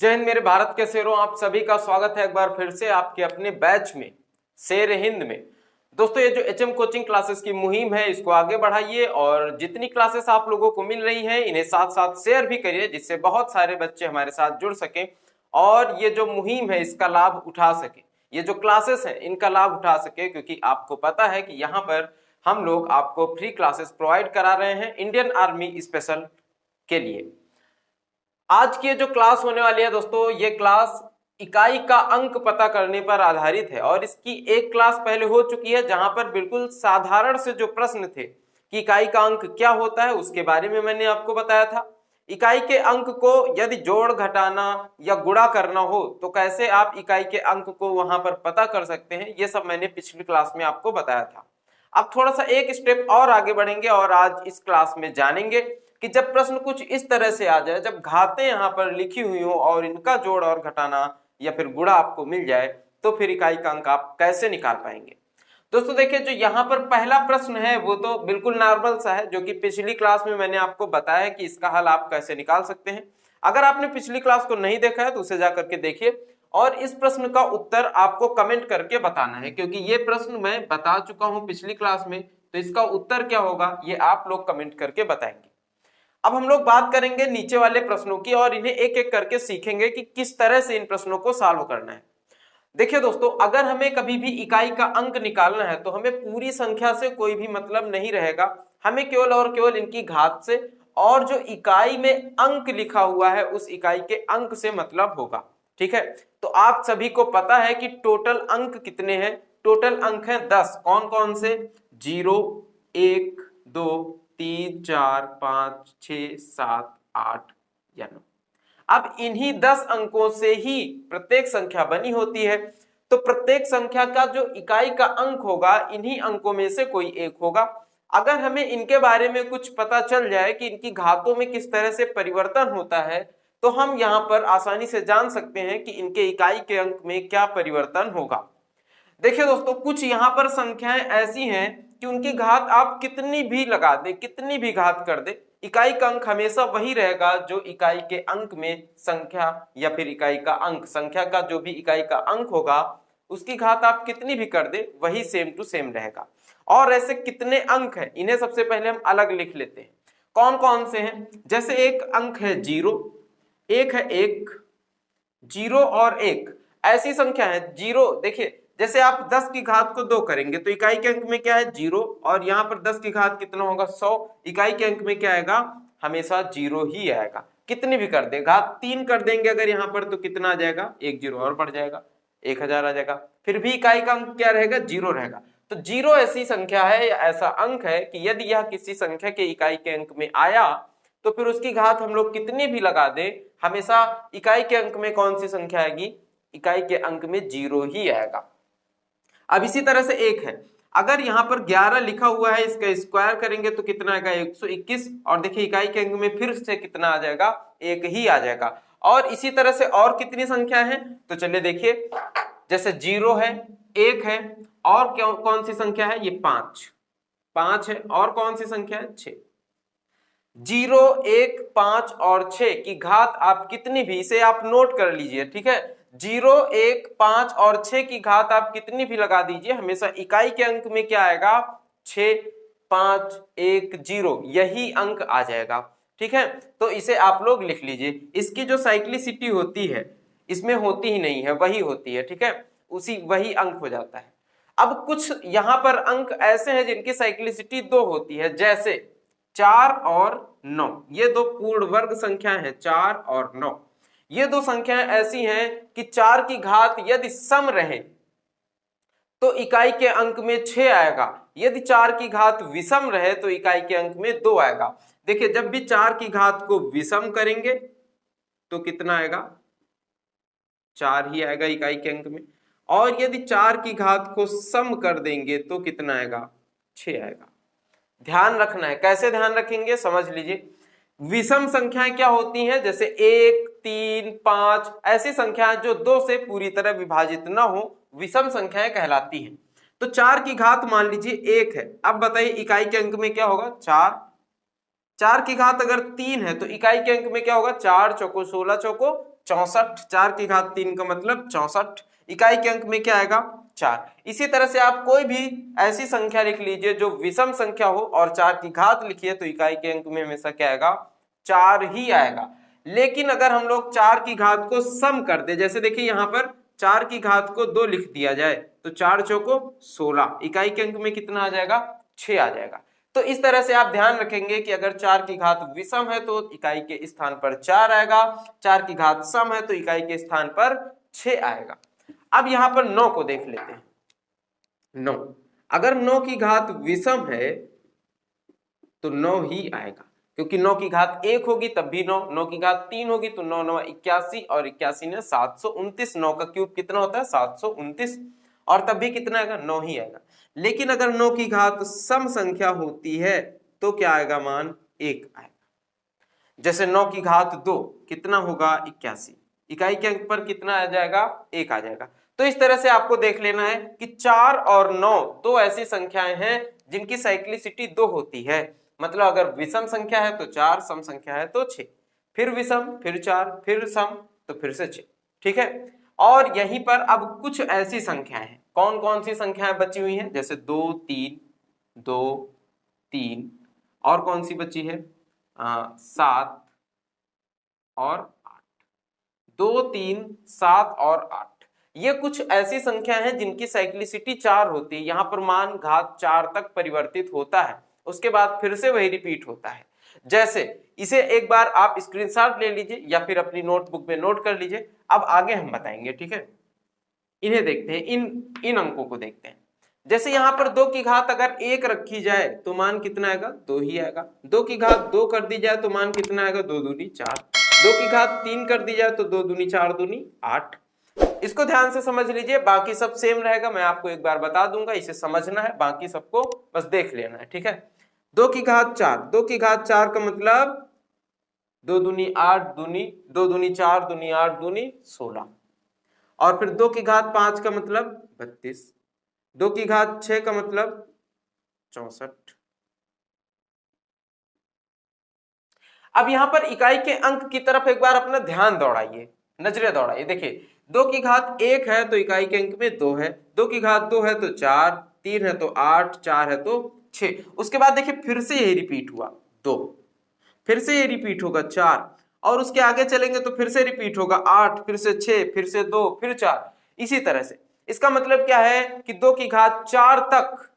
जय हिंद मेरे भारत के शेरों, आप सभी का स्वागत है एक बार फिर से आपके अपने बैच में शेर हिंद में। दोस्तों, ये जो एचएम कोचिंग क्लासेस की मुहिम है इसको आगे बढ़ाइए और जितनी क्लासेस आप लोगों को मिल रही हैं इन्हें साथ साथ शेयर भी करिए, जिससे बहुत सारे बच्चे हमारे साथ जुड़ सकें और ये जो मुहिम है इसका लाभ उठा सके, ये जो क्लासेस हैं इनका लाभ उठा सके। क्योंकि आपको पता है कि यहाँ पर हम लोग आपको फ्री क्लासेस प्रोवाइड करा रहे हैं इंडियन आर्मी स्पेशल के लिए। आज की जो क्लास होने वाली है दोस्तों, ये क्लास इकाई का अंक पता करने पर आधारित है और इसकी एक क्लास पहले हो चुकी है जहां पर बिल्कुल साधारण से जो प्रश्न थे कि इकाई का अंक क्या होता है उसके बारे में मैंने आपको बताया था। इकाई के अंक को यदि जोड़ घटाना या गुणा करना हो तो कैसे आप इकाई के अंक को वहां पर पता कर सकते हैं, ये सब मैंने पिछली क्लास में आपको बताया था। अब थोड़ा सा एक स्टेप और आगे बढ़ेंगे और आज इस क्लास में जानेंगे कि जब प्रश्न कुछ इस तरह से आ जाए, जब घातें यहाँ पर लिखी हुई हो और इनका जोड़ और घटाना या फिर गुणा आपको मिल जाए तो फिर इकाई का अंक आप कैसे निकाल पाएंगे। दोस्तों देखिए, जो यहाँ पर पहला प्रश्न है वो तो बिल्कुल नॉर्मल सा है, जो कि पिछली क्लास में मैंने आपको बताया कि इसका हल आप कैसे निकाल सकते हैं। अगर आपने पिछली क्लास को नहीं देखा है तो उसे जाकर के देखिए और इस प्रश्न का उत्तर आपको कमेंट करके बताना है, क्योंकि ये प्रश्न मैं बता चुका हूं पिछली क्लास में, तो इसका उत्तर क्या होगा ये आप लोग कमेंट करके बताएंगे। अब हम लोग बात करेंगे नीचे वाले प्रश्नों की और इन्हें एक एक करके सीखेंगे कि किस तरह से इन प्रश्नों को सॉल्व करना है। देखिए दोस्तों, अगर हमें कभी भी इकाई का अंक निकालना है तो हमें पूरी संख्या से कोई भी मतलब नहीं रहेगा, हमें केवल और केवल इनकी घात से और जो इकाई में अंक लिखा हुआ है उस इकाई के अंक से मतलब होगा। ठीक है, तो आप सभी को पता है कि टोटल अंक कितने हैं। टोटल अंक हैं 10। कौन कौन से? 0, 1, 2, 3, 4, 5, 6, 7, 8 या 9। अब इन्हीं 10 अंकों से ही प्रत्येक संख्या बनी होती है, तो प्रत्येक संख्या का जो इकाई का अंक होगा इन्हीं अंकों में से कोई एक होगा। अगर हमें इनके बारे में कुछ पता चल जाए कि इनकी घातों में किस तरह से परिवर्तन होता है तो हम यहाँ पर आसानी से जान सकते हैं कि इनके इकाई के अंक में क्या परिवर्तन होगा। देखिए दोस्तों, कुछ यहाँ पर संख्याएं ऐसी हैं कि उनकी घात आप कितनी भी लगा दे, कितनी भी घात कर दे, इकाई का अंक हमेशा वही रहेगा जो इकाई के अंक में संख्या या फिर इकाई का अंक, संख्या का जो भी इकाई का अंक होगा उसकी घात आप कितनी भी कर दे वही सेम टू सेम रहेगा। और ऐसे कितने अंक हैं इन्हें सबसे पहले हम अलग लिख लेते हैं। कौन कौन से हैं? जैसे एक अंक है 0, एक है 1, 0 और 1 ऐसी संख्या है। 0 देखिए, जैसे आप 10 की घात को 2 करेंगे तो इकाई के अंक में क्या है? 0, और यहाँ पर 10 की घात कितना होगा? 100। इकाई के अंक में क्या आएगा? हमेशा 0 ही आएगा, कितनी भी कर दे। घात 3 कर देंगे अगर यहाँ पर तो कितना आ जाएगा? 1 0 और बढ़ जाएगा, 1000 आ जाएगा, फिर भी इकाई का अंक क्या रहेगा? 0 रहेगा। तो 0 ऐसी संख्या है या ऐसा अंक है कि यदि यह किसी संख्या के इकाई के अंक में आया तो फिर उसकी घात हम लोग कितनी भी लगा दे हमेशा इकाई के अंक में कौन सी संख्या आएगी? इकाई के अंक में 0 ही आएगा। अब इसी तरह से 1 है, अगर यहाँ पर 11 लिखा हुआ है इसका स्क्वायर करेंगे तो कितना आएगा? 121, और देखिए इकाई के अंक में फिर से कितना आ जाएगा? 1 ही आ जाएगा। और इसी तरह से और कितनी संख्या है तो चलिए देखिए, जैसे 0 है, 1 है, और कौन सी संख्या है? ये 5 है, और कौन सी संख्या है? 6। 0, 1, 5 और 6 की घात आप कितनी भी, इसे आप नोट कर लीजिए, ठीक है। 0, 1, 5 और 6 की घात आप कितनी भी लगा दीजिए, हमेशा इकाई के अंक में क्या आएगा? 6, 5, 1, 0 यही अंक आ जाएगा। ठीक है, तो इसे आप लोग लिख लीजिए। इसकी जो साइक्लिसिटी होती है इसमें होती ही नहीं है, वही होती है, ठीक है, उसी वही अंक हो जाता है। अब कुछ यहाँ पर अंक ऐसे हैं जिनकी साइक्लिसिटी 2 होती है, जैसे 4 और 9, ये दो पूर्ण वर्ग संख्या है। 4 और 9 ये दो संख्याएं ऐसी हैं कि 4 की घात यदि सम रहे तो इकाई के अंक में 6 आएगा, यदि 4 की घात विषम रहे तो इकाई के अंक में 2 आएगा। देखिए, जब भी 4 की घात को विषम करेंगे तो कितना आएगा? 4 ही आएगा इकाई के अंक में, और यदि 4 की घात को सम कर देंगे तो कितना आएगा? 6 आएगा। ध्यान रखना है, कैसे ध्यान रखेंगे समझ लीजिए। विषम संख्याएं क्या होती हैं? जैसे 1, 3, 5 ऐसी संख्याएं जो 2 से पूरी तरह विभाजित न हो, विषम संख्याएं कहलाती हैं। तो 4 की घात मान लीजिए 1 है, अब बताइए इकाई के अंक में क्या होगा? 4 की घात अगर 3 है तो इकाई के अंक में क्या होगा? 4 चौको 16 चौको 64, 4 की घात 3 का मतलब 64, इकाई के अंक में क्या आएगा 4। इसी तरह से आप कोई भी ऐसी संख्या लिख लीजिए जो विषम संख्या हो और 4 की घात लिखिए तो इकाई के अंक में हमेशा क्या आएगा 4 ही आएगा। लेकिन अगर हम लोग 4 की घात को सम कर दे, जैसे देखिए यहाँ पर 4 की घात को 2 लिख दिया जाए तो 4 चौको 16, इकाई के अंक में कितना आ जाएगा 6 आ जाएगा। तो इस तरह से आप ध्यान रखेंगे कि अगर 4 की घात विषम है तो इकाई के स्थान पर 4 आएगा, 4 की घात सम है तो इकाई के स्थान पर 6 आएगा। अब यहां पर 9 को देख लेते हैं। 9, अगर 9 की घात विषम है तो 9 ही आएगा, क्योंकि 9 की घात 1 होगी तब भी 9, 9 की घात 3 होगी तो 9 9 81 और 81 ने 729, 9 का क्यूब कितना होता है 729, और तब भी कितना आएगा 9 ही आएगा। लेकिन अगर 9 की घात सम संख्या होती है तो क्या आएगा मान 1 आएगा। जैसे 9 की घात 2 कितना होगा 81, इकाई के अंक पर कितना आ जाएगा 1 आ जाएगा। तो इस तरह से आपको देख लेना है कि 4 और 9 दो ऐसी संख्याएं हैं जिनकी साइक्लिसिटी 2 होती है। मतलब अगर विषम संख्या है तो 4, सम संख्या है तो 6, फिर विषम, फिर 4, फिर सम, तो फिर से 6। ठीक है। और यहीं पर अब कुछ ऐसी संख्याएं हैं, कौन कौन सी संख्याएं बची हुई हैं, जैसे 2 3, 2 3, और कौन सी बची है 7 और 8, 2 3 7 और 8, ये कुछ ऐसी संख्या हैं जिनकी साइक्लिसिटी 4 होती है। यहाँ पर मान घात 4 तक परिवर्तित होता है, उसके बाद फिर से वही रिपीट होता है। जैसे इसे एक बार आप स्क्रीनशॉट ले लीजिए या फिर अपनी नोटबुक में नोट कर लीजिए। अब आगे हम बताएंगे, ठीक है। इन्हें देखते हैं, इन अंकों को देखते हैं। जैसे यहाँ पर 2 की घात अगर 1 रखी जाए तो मान कितना आएगा 2 ही आएगा। 2 की घात 2 कर दी जाए तो मान कितना आएगा 2 दूनी 4। 2 की घात 3 कर दी जाए तो 2 दूनी 4 दूनी 8। इसको ध्यान से समझ लीजिए, बाकी सब सेम रहेगा, मैं आपको एक बार बता दूंगा, इसे समझना है, बाकी सबको बस देख लेना है, ठीक है। 2 की घात 4, 2 की घात 4 का मतलब 2 दूनी 8 दूनी 2 दूनी 4 दूनी 8 दूनी 16, और फिर 2 की घात 5 का मतलब 32, 2 की घात 6 का मतलब 64। अब यहां पर इकाई के अंक की तरफ एक बार अपना ध्यान दौड़ाइए, नजरें दौड़ाइए। देखिए 2 की घात 1 है तो इकाई के अंक में 2 है, 2 की घात 2 है तो 4, 3 है तो 8, 4 है तो 6। उसके बाद देखिए फिर से यही रिपीट हुआ 2, फिर से ये रिपीट होगा 4, और उसके आगे चलेंगे तो फिर से रिपीट होगा 8, फिर से 6, फिर से 2, फिर 4, इसी तरह से। इसका मतलब क्या है कि 2 की घात 4 तक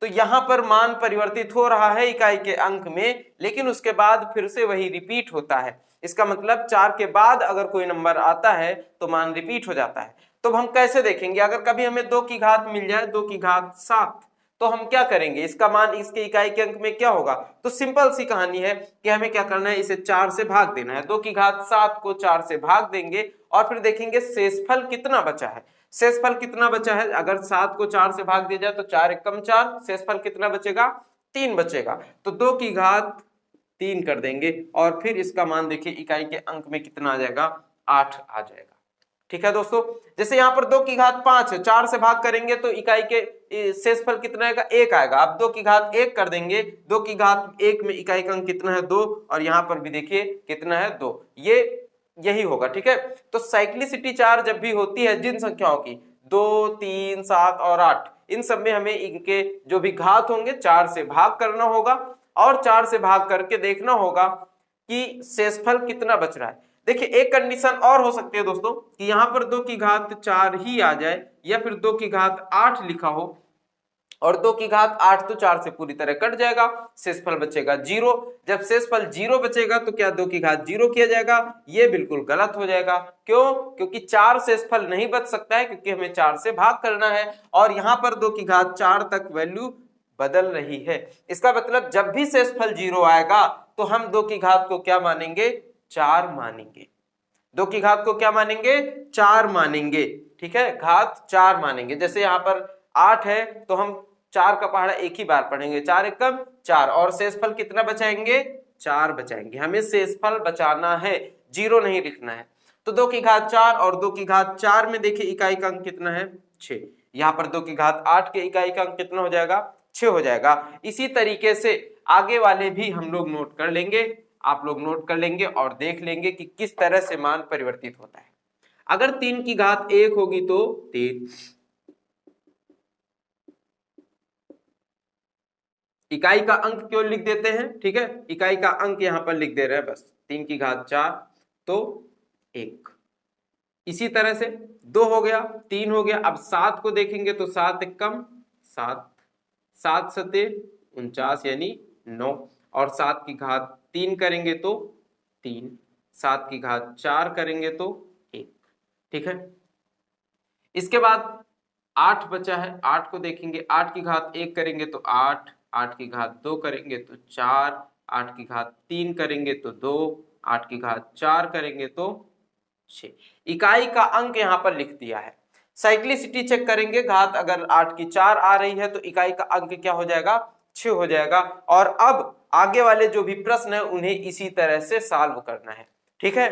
तो यहां पर मान परिवर्तित हो रहा है इकाई के अंक में, लेकिन उसके बाद फिर से वही रिपीट होता है। इसका मतलब 4 के बाद अगर कोई नंबर आता है तो मान रिपीट हो जाता है। तो हम कैसे देखेंगे, अगर कभी हमें 2 की घात मिल जाए 2 की घात 7 तो हम क्या करेंगे, इसका मान इसके इकाई के अंक में क्या होगा। तो सिंपल सी कहानी है कि हमें क्या करना है, इसे 4 से भाग देना है। 2 की घात 7 को 4 से भाग देंगे और फिर देखेंगे शेषफल कितना बचा है। शेषफल कितना बचा है, अगर 7 को 4 से भाग दिया जाए तो 4 एकम 4, शेषफल कितना बचेगा 3 बचेगा। तो 2 की घात 3 कर देंगे और फिर इसका मान देखिए इकाई के अंक में कितना आ जाएगा 8 आ जाएगा। ठीक है दोस्तों। जैसे यहाँ पर 2 की घात 5 है, 4 से भाग करेंगे तो इकाई के शेषफल कितना आएगा 1 आएगा। अब 2 की घात 1 कर देंगे, 2 की घात 1 में इकाई का अंक कितना है 2, और यहाँ पर भी देखिए कितना है 2, ये यही होगा। ठीक है। तो साइक्लिसिटी 4 जब भी होती है जिन संख्याओं की 2 3 7 और 8, इन सब में हमें इनके जो भी घात होंगे 4 से भाग करना होगा और 4 से भाग करके देखना होगा कि शेषफल कितना बच रहा है। देखिए एक कंडीशन और हो सकती है दोस्तों कि यहां पर 2 की घात 4 ही आ जाए या फिर 2 की घात 8 लिखा हो, और 2 की घात 8 तो 4 से पूरी तरह कट जाएगा, शेषफल बचेगा 0। जब शेषफल 0 बचेगा तो क्या 2 की घात 0 किया जाएगा, ये बिल्कुल गलत हो जाएगा। क्यों, क्योंकि 4 शेषफल नहीं बच सकता है, क्योंकि हमें 4 से भाग करना है और यहां पर 2 की घात 4 तक वैल्यू बदल रही है। इसका मतलब जब भी शेषफल 0 आएगा तो हम 2 की घात को क्या मानेंगे 4 मानेंगे। 2 की घात को क्या मानेंगे 4 मानेंगे। ठीक है, घात 4 मानेंगे। जैसे यहाँ पर 8 है तो हम 4 का पहाड़ा एक ही बार पढ़ेंगे, 4 एकम 4, और शेषफल कितना बचाएंगे 4 बचाएंगे। हमें शेषफल बचाना है, 0 नहीं लिखना है। तो 2 की घात 4 और 2 की घात 4 में देखिए इकाई का अंक कितना है 6। यहाँ पर 2 की घात 8 के इकाई का अंक कितना हो जाएगा 6 हो जाएगा। इसी तरीके से आगे वाले भी हम लोग नोट कर लेंगे। आप लोग नोट कर लेंगे और देख लेंगे कि किस तरह से मान परिवर्तित होता है। अगर 3 की घात 1 होगी तो 3, इकाई का अंक क्यों लिख देते हैं, ठीक है, इकाई का अंक यहां पर लिख दे रहे हैं बस, 3 की घात 4 तो 1। इसी तरह से 2 हो गया, 3 हो गया। अब 7 को देखेंगे तो 7 एक कम 7, 7 सते 49 यानी 9, और 7 की घात 3 करेंगे तो 3, 7 की घात 4 करेंगे तो 1, ठीक है। इसके बाद 8 बचा है, 8 को देखेंगे, 8 की घात 1 करेंगे तो 8, 8 की घात 2 करेंगे तो 4, 8 की घात 3 करेंगे तो 2, 8 की घात 4 करेंगे तो 6। इकाई का अंक यहां पर लिख दिया है। साइक्लिसिटी चेक करेंगे, घात अगर 8 की 4 आ रही है तो इकाई का अंक क्या हो जाएगा, 6 हो जाएगा। और अब आगे वाले जो भी प्रश्न है उन्हें इसी तरह से सॉल्व करना है, ठीक है।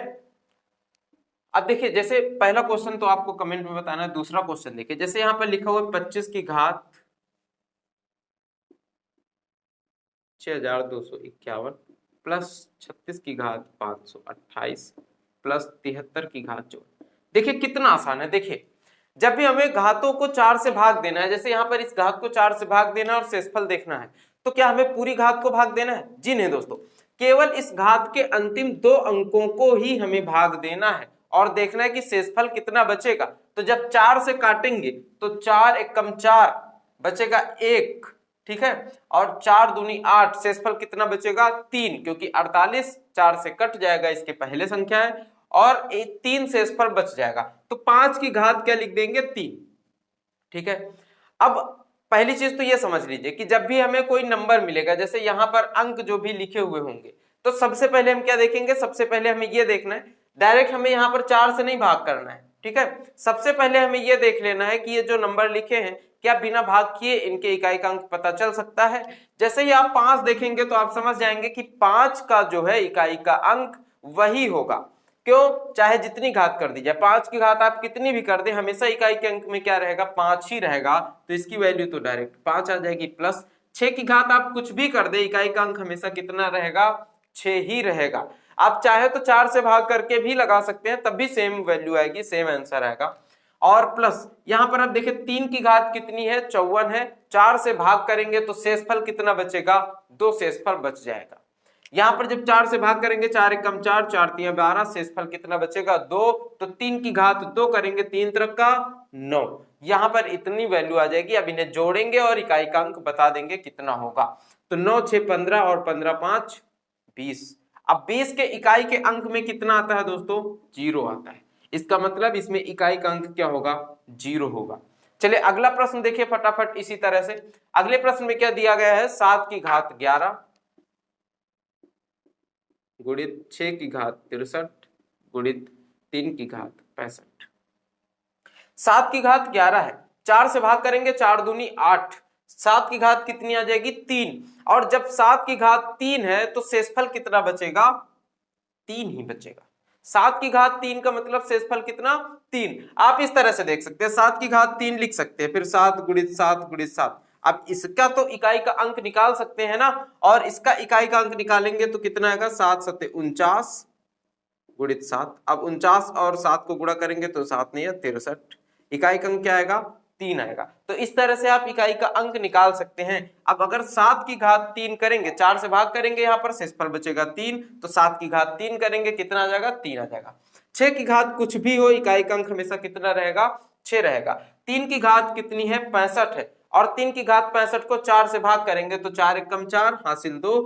अब देखिए, जैसे पहला क्वेश्चन तो आपको कमेंट में बताना है, दूसरा क्वेश्चन देखिए, जैसे यहां पर लिखा हुआ है 25 की घात 6251 प्लस 36 की घात 528 प्लस 73 की घात 4। देखिए कितना आसान है। देखिए जब भी हमें घातों को 4 से भाग देना है, जैसे यहाँ पर इस घात को 4 से भाग देना है और शेषफल देखना है, तो क्या हमें पूरी घात को भाग देना है? जी नहीं दोस्तों, केवल इस घात के अंतिम 2 अंकों को ही हमें भाग देना है और देखना है कि शेषफल कितना बचेगा। तो जब 4 से काटेंगे तो 4 एकम 4 बचेगा 1, ठीक है, और 4 दूनी 8, शेषफल कितना बचेगा 3, क्योंकि 48 4 से कट जाएगा, इसके पहले संख्या है, और 3 शेषफल बच जाएगा। तो 5 की घात क्या लिख देंगे 3, ठीक है। अब पहली चीज तो ये समझ लीजिए कि जब भी हमें कोई नंबर मिलेगा, जैसे यहां पर अंक जो भी लिखे हुए होंगे, तो सबसे पहले हम क्या देखेंगे, सबसे पहले हमें ये देखना है, डायरेक्ट हमें यहां पर 4 से नहीं भाग करना है, ठीक है। सबसे पहले हमें ये देख लेना है कि ये जो नंबर लिखे हैं क्या बिना भाग किए इनके इकाई का अंक पता चल सकता है। जैसे ही आप 5 देखेंगे तो आप समझ जाएंगे कि 5 का जो है इकाई का अंक वही होगा। क्यों? चाहे जितनी घात कर दी जाए, 5 की घात आप कितनी भी कर दे, हमेशा इकाई के अंक में क्या रहेगा, 5 ही रहेगा। तो इसकी वैल्यू तो डायरेक्ट 5 आ जाएगी। प्लस 6 की घात आप कुछ भी कर दे, इकाई का अंक हमेशा कितना रहेगा, 6 ही रहेगा। आप चाहे तो 4 से भाग करके भी लगा सकते हैं, तब भी सेम वैल्यू आएगी, सेम आंसर आएगा। और प्लस यहां पर आप देखिए 3 की घात कितनी है, 54 है, 4 से भाग करेंगे तो शेषफल कितना बचेगा, 2 शेषफल बच जाएगा। यहां पर जब 4 से भाग करेंगे, 4 एकम 4, 4 3 12, शेषफल कितना बचेगा 2, तो 3 की घात 2 करेंगे, 3 त्रिक का 9, यहां पर इतनी वैल्यू आ जाएगी। अब इन्हें जोड़ेंगे और इकाई का अंक बता देंगे कितना होगा। तो 9 6 15 और 15 5 20। अब 20 के इकाई के अंक में कितना आता है दोस्तों, 0 आता है। इसका मतलब इसमें इकाई का अंक क्या होगा, 0 होगा। चलिए अगला प्रश्न देखिए फटाफट इसी तरह से। अगले प्रश्न में क्या दिया गया है, 7 की घात 11 गुणित 6 की घात 63 गुणित 3 की घात 65। 7 की घात 11 है, 4 से भाग करेंगे, 4 दूनी 8, 7 की घात कितनी आ जाएगी 3, और जब 7 की घात 3 है तो शेषफल कितना बचेगा, 3 ही बचेगा। 7 की घात 3 का मतलब शेषफल कितना, 3। आप इस तरह से देख सकते हैं, 7 की घात 3 लिख सकते हैं, फिर 7 गुणित 7 गुणित 7। अब इसका तो इकाई का अंक निकाल सकते हैं ना, और इसका इकाई का अंक निकालेंगे तो कितना आएगा, 7 सत्ते 49 गुणित 7। अब 49 और 7 को गुणा करेंगे तो 7 नहीं है 63, इकाई का अंक क्या आएगा, 3 आएगा। तो इस तरह से आप इकाई का अंक निकाल सकते हैं। अब अगर 7 की घात 3 करेंगे, 4 से भाग करेंगे, यहाँ पर शेषफल बचेगा 3, तो 7 की घात 3 करेंगे, कितना आ जाएगा, 3 आ जाएगा। 6 की घात कुछ भी हो, इकाई का अंक हमेशा कितना रहेगा, 6 रहेगा। 3 की घात कितनी है, 65 है, और 3 की घात 65 को 4 से भाग करेंगे तो 4 एकम 4 हासिल 2,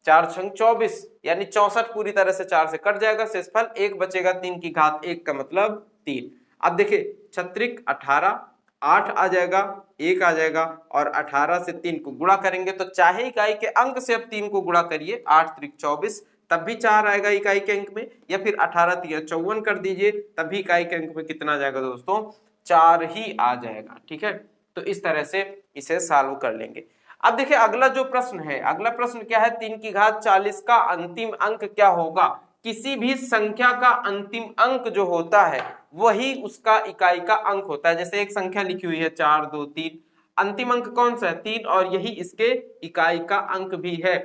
4 छंग 24, यानी 64 पूरी तरह से 4 से कट जाएगा, शेषफल 1 बचेगा, 3 की घात 1 का मतलब 3। अब देखिए 36 18, 8 आ जाएगा, 1 आ जाएगा, और 18 से 3 को गुणा करेंगे तो चाहे इकाई के अंक से अब 3 को गुणा करिए, 8 त्रिक 24, तब भी 4 आएगा इकाई के अंक में, या फिर 18 तिया 54 कर दीजिए, तब भी इकाई के अंक में कितना आ जाएगा दोस्तों, 4 ही आ जाएगा, ठीक है। तो इस तरह से इसे सॉल्व कर लेंगे। अब देखिए अगला जो प्रश्न है, अगला प्रश्न क्या है, 3 की घात 40 का अंतिम अंक क्या होगा। किसी भी संख्या का अंतिम अंक जो होता है वही उसका इकाई का अंक होता है। जैसे एक संख्या लिखी हुई है 4 2 3, अंतिम अंक कौन सा है, 3, और यही इसके इकाई का अंक भी है।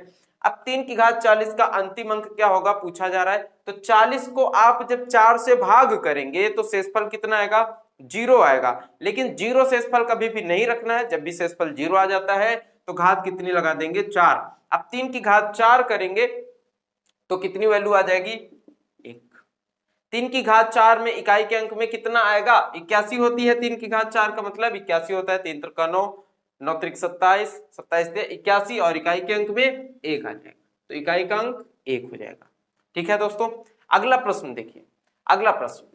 अब 3 की घात 40 का अंतिम अंक क्या होगा पूछा जा रहा है। तो 40 को आप जब 4 से भाग करेंगे तो शेषफल कितना आएगा, 0 आएगा। लेकिन 0 शेषफल कभी भी नहीं रखना है, जब भी शेषफल 0 आ जाता है तो घात कितनी लगा देंगे, 4। अब 3 की घात 4 करेंगे तो कितनी वैल्यू आ जाएगी, 1। 3 की घात 4 में इकाई के अंक में कितना आएगा, 81 होती है 3 की घात 4 का मतलब 81 होता है। 3 त्रिका 9, 9 त्रिक 27, 27 से 81 और इकाई के अंक में 1 आ जाएगा, तो इकाई का अंक 1 हो जाएगा। ठीक है दोस्तों, अगला प्रश्न देखिए। अगला प्रश्न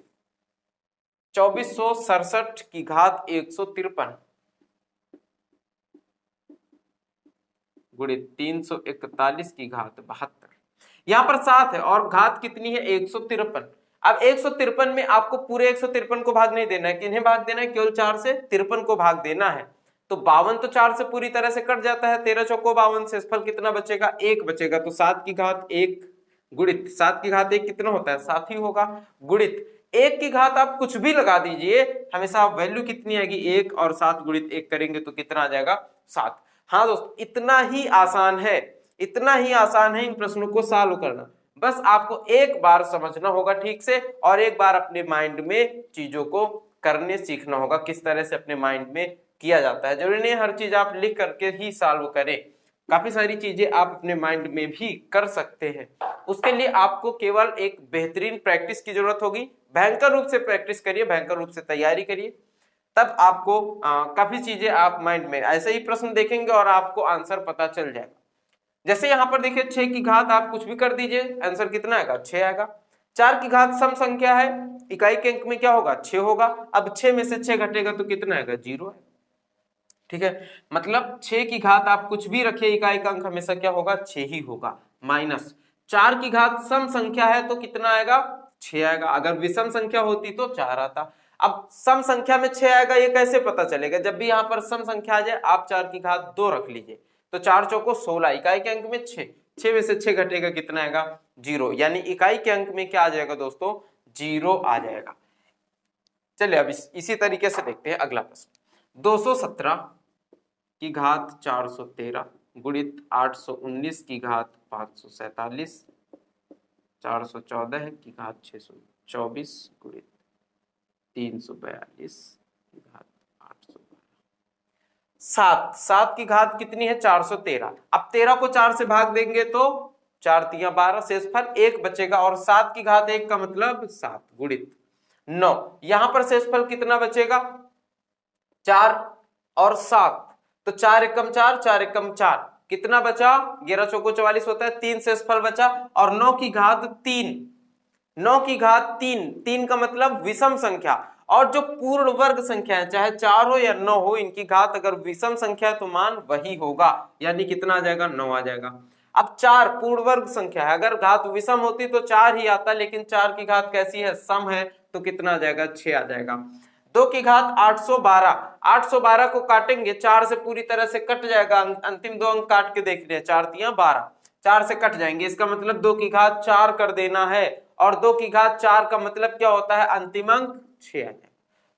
2467 की घात 153 गुणित 341 की घात 72। यहां पर 7 है और घात कितनी है, 153। अब 153 में आपको पूरे 153 को भाग नहीं देना है, किन्हें भाग देना है, केवल 4 से 53 को भाग देना है। तो 52 तो 4 से पूरी तरह से कट जाता है, 13 चौको 52, शेषफल कितना बचेगा, 1 बचेगा। तो 7 की घात 1 गुणित 7 की घात 1 कितना होता है, 7 ही होगा, गुणित 1 की घात आप कुछ भी लगा दीजिए, हमेशा वैल्यू कितनी आएगी, 1, और 7 गुणित 1 करेंगे तो कितना आ जाएगा, 7। हाँ दोस्तों, इतना ही आसान है, इतना ही आसान है इन प्रश्नों को सॉल्व करना। बस आपको एक बार समझना होगा ठीक से, और एक बार अपने माइंड में चीजों को करने सीखना होगा, किस तरह से अपने माइंड में किया जाता है। जरूरी नहीं हर चीज आप लिख करके ही सॉल्व करें, काफी सारी चीजें आप अपने माइंड में भी कर सकते हैं। उसके लिए आपको केवल एक बेहतरीन प्रैक्टिस की जरूरत होगी। भयंकर रूप से प्रैक्टिस करिए, भयंकर रूप से तैयारी करिए, तब आपको काफी चीजें आप माइंड में, ऐसे ही प्रश्न देखेंगे और आपको आंसर पता चल जाएगा। जैसे यहां पर देखिए 6 की घात आप कुछ भी कर दीजिए, आंसर कितना आएगा, 6 आएगा। 4 की घात सम संख्या है, इकाई के अंक में क्या होगा, 6 होगा। अब 6 में से 6 घटेगा तो कितना आएगा, 0 है। ठीक है, मतलब 6 की घात आप कुछ भी रखिए, इकाई का अंक हमेशा क्या होगा, 6 ही होगा। माइनस 4 की घात सम संख्या है तो कितना आएगा, 6 आएगा। अगर विषम संख्या होती तो 4 आता। अब सम संख्या में 6 आएगा, ये कैसे पता चलेगा, जब भी यहाँ पर सम संख्या आ जाए आप 4 की घात 2 रख लीजिए, तो 4 चौको 16, इकाई के अंक में 6, 6 में से 6 घटेगा कितना आएगा, 0, यानी इकाई के अंक में क्या आ जाएगा दोस्तों, 0 आ जाएगा। चलिए अब इसी तरीके से देखते हैं अगला प्रश्न। 217 की घात 413 गुणित 819 की घात 547, 414 की घात 624 गुणित 342 की घात 812। 7 की घात कितनी है, 413। अब 13 को 4 से भाग देंगे तो 4 तिया 12, शेषफल 1 बचेगा, और 7 की घात 1 का मतलब 7 गुणित 9। यहां पर शेषफल कितना बचेगा, 4 और 7, तो 4 एकम 4, 4 एकम 4, कितना बचा, 11 चौको 44 होता है, 3 शेषफल बचा, और 9 की घात 3, 9 की घात 3, 3 का मतलब विषम संख्या। और जो पूर्ण वर्ग संख्या है, चाहे 4 हो या 9 हो, इनकी घात अगर विषम संख्या तो मान वही होगा, यानी कितना आ जाएगा, 9 आ जाएगा। अब 4 पूर्ण वर्ग संख्या है, अगर घात विषम होती तो 4 ही आता, लेकिन 4 की घात कैसी है, सम है, तो कितना आ जाएगा, 6 आ जाएगा। 2 की घात 812, 812 को काटेंगे, 4 से पूरी तरह से कट जाएगा, अंतिम 2 अंक काट के देख रहे हैं, 4 तिया 12, 4 से कट जाएंगे, इसका मतलब 2 की घात 4 कर देना है, और 2 की घात 4 का मतलब क्या होता है, अंतिम अंक 6 आ जाएगा।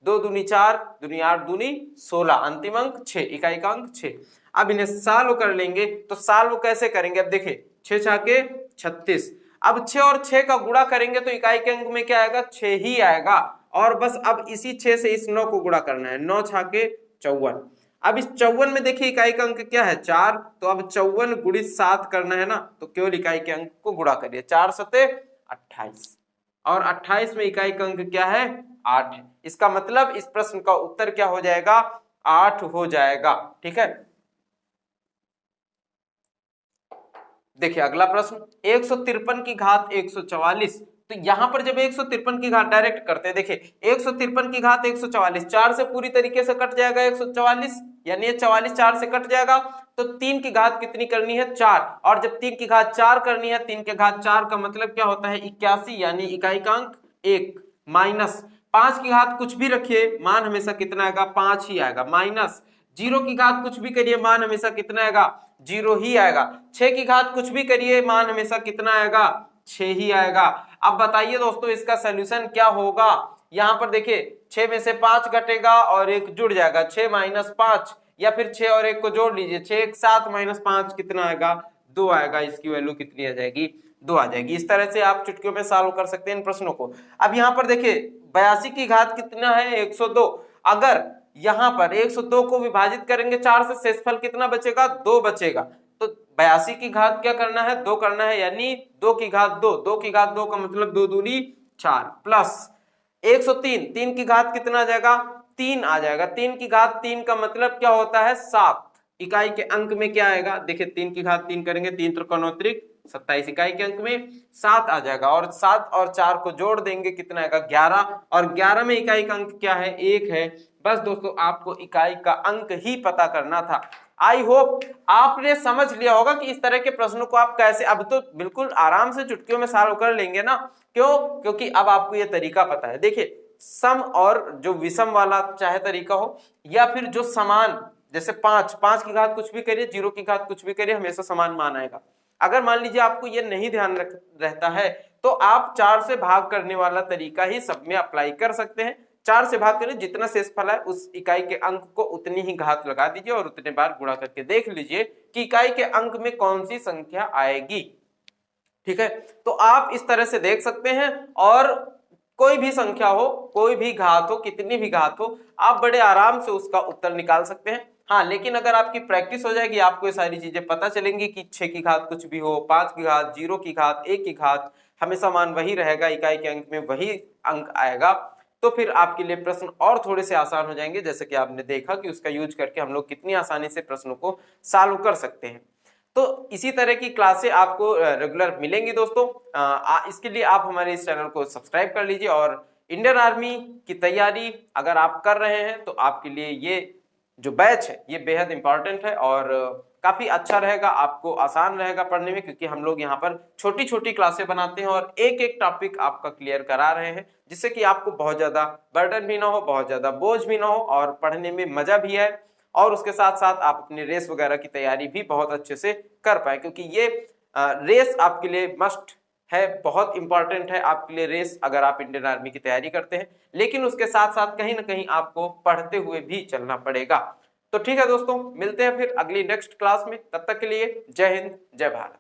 2 दूनी 4, दूनी 8, दूनी 16, अंतिम अंक 6, इकाई का अंक 6। अब इन्हें सॉल्व कर लेंगे, तो सॉल्व कैसे करेंगे, अब देखिए 6 छाके 36, अब 6 और 6 का गुणा करेंगे तो इकाई के अंक में क्या आएगा, 6 ही आएगा, और बस अब इसी 6 से इस 9 को गुणा करना है, 9 छाके 54। अब इस 54 में देखिए इकाई का अंक क्या है, 4, तो अब 54 गुणित 7 करना है ना, तो केवल इकाई के अंक को गुणा करिए, 4 सते 28, और 28 में इकाई का अंक क्या है, 8 है। इसका मतलब इस प्रश्न का उत्तर क्या हो जाएगा, 8 हो जाएगा। ठीक है, देखिए अगला प्रश्न 153 की घात 144, तो यहां पर जब 153 की घात डायरेक्ट करते हैं, देखिए 153 की घात 144, 4 से पूरी तरीके से कट जाएगा 144, यानी ये 44 4 से कट जाएगा, तो 3 की घात कितनी करनी है, 4, और जब 3 की घात 4 करनी है, 3 की घात 4 का मतलब क्या होता है, 81, यानी इकाई का अंक 1, माइनस 5 की घात कुछ भी रखिए, मान हमेशा कितना आएगा, 5 ही आएगा, माइनस 0 की घात कुछ भी करिए, मान हमेशा कितना आएगा, 0 ही आएगा। 6 की घात कुछ भी करिए, मान हमेशा कितना आएगा, 6 ही आएगा। अब बताइए दोस्तों इसका सॉल्यूशन क्या होगा, यहां पर देखिए 6 में से 5 घटेगा और 1 जुड़ जाएगा, 6 माइनस 5, या फिर 6 और 1 को जोड़ लीजिए, 6 1 7 माइनस 5 कितना आएगा, 2 आएगा, इसकी वैल्यू कितनी आ जाएगी, 2 आ जाएगी। इस तरह से आप चुटकियों में सॉल्व कर सकते हैं इन प्रश्नों को। अब यहाँ पर देखिए 82 की घात कितना है, 102। अगर यहाँ पर 102 को विभाजित करेंगे 4 से, शेषफल कितना बचेगा, 2 बचेगा। तो 82 की घात क्या करना है, 2 करना है, यानी 2 की घात 2, 2 की घात 2 का मतलब 2 दूनी 4, प्लस 103, 3 की घात कितना आ जाएगा, 3 आ जाएगा। 3 की घात 3 का मतलब क्या होता है, 7। इकाई के अंक में क्या आएगा, देखिए 3 की घात 3 करेंगे, 3 त्रिकोणोत्तरिक 27, इकाई के अंक में 7 आ जाएगा। और 7 और 4 को जोड़ देंगे कितना आएगा, 11। और 11 में इकाई का अंक क्या है, 1 है। बस दोस्तों आपको इकाई का अंक ही पता करना था। आई होप आपने समझ लिया होगा कि इस तरह के प्रश्नों को आप कैसे, अब तो बिल्कुल आराम से चुटकियों में सॉल्व कर लेंगे ना। क्यों, क्योंकि अब आपको यह तरीका पता है। देखिए सम और जो विषम वाला चाहे तरीका हो, या फिर जो समान, जैसे 5 की घात कुछ भी करिए, 0 की घात कुछ भी करिए, हमेशा समान मान आएगा। अगर मान लीजिए आपको ये नहीं ध्यान रहता है तो आप 4 से भाग करने वाला तरीका ही सब में अप्लाई कर सकते हैं। 4 से भाग करें, जितना शेषफल है उस इकाई के अंक को उतनी ही घात लगा दीजिए और उतने बार गुणा करके देख लीजिए कि इकाई के अंक में कौन सी संख्या आएगी। ठीक है, तो आप इस तरह से देख सकते हैं, और कोई भी संख्या हो, कोई भी घात हो, कितनी भी घात हो, आप बड़े आराम से उसका उत्तर निकाल सकते हैं। हाँ, लेकिन अगर आपकी प्रैक्टिस हो जाएगी, आपको ये सारी चीजें पता चलेंगी कि 6 की घात कुछ भी हो, 5 की घात, 0 की घात, 1 की घात, हमेशा मान वही रहेगा, इकाई के अंक में वही अंक आएगा, तो फिर आपके लिए प्रश्न और थोड़े से आसान हो जाएंगे। जैसे कि आपने देखा कि उसका यूज करके हम लोग कितनी आसानी से प्रश्नों को सॉल्व कर सकते हैं। तो इसी तरह की क्लासें आपको रेगुलर मिलेंगी दोस्तों। इसके लिए आप हमारे इस चैनल को सब्सक्राइब कर लीजिए। और इंडियन आर्मी की तैयारी अगर आप कर रहे हैं तो आपके लिए ये जो बैच है ये बेहद इंपॉर्टेंट है, और काफी अच्छा रहेगा, आपको आसान रहेगा पढ़ने में, क्योंकि हम लोग यहाँ पर छोटी छोटी क्लासें बनाते हैं और एक एक टॉपिक आपका क्लियर करा रहे हैं, जिससे कि आपको बहुत ज्यादा बर्डन भी ना हो, बहुत ज्यादा बोझ भी ना हो, और पढ़ने में मजा भी आए, और उसके साथ साथ आप अपने रेस वगैरह की तैयारी भी बहुत अच्छे से कर पाए। क्योंकि ये रेस आपके लिए मस्ट है, बहुत इंपॉर्टेंट है आपके लिए रेस, अगर आप इंडियन आर्मी की तैयारी करते हैं। लेकिन उसके साथ साथ कहीं ना कहीं आपको पढ़ते हुए भी चलना पड़ेगा। तो ठीक है दोस्तों, मिलते हैं फिर अगली नेक्स्ट क्लास में। तब तक के लिए जय हिंद, जय भारत।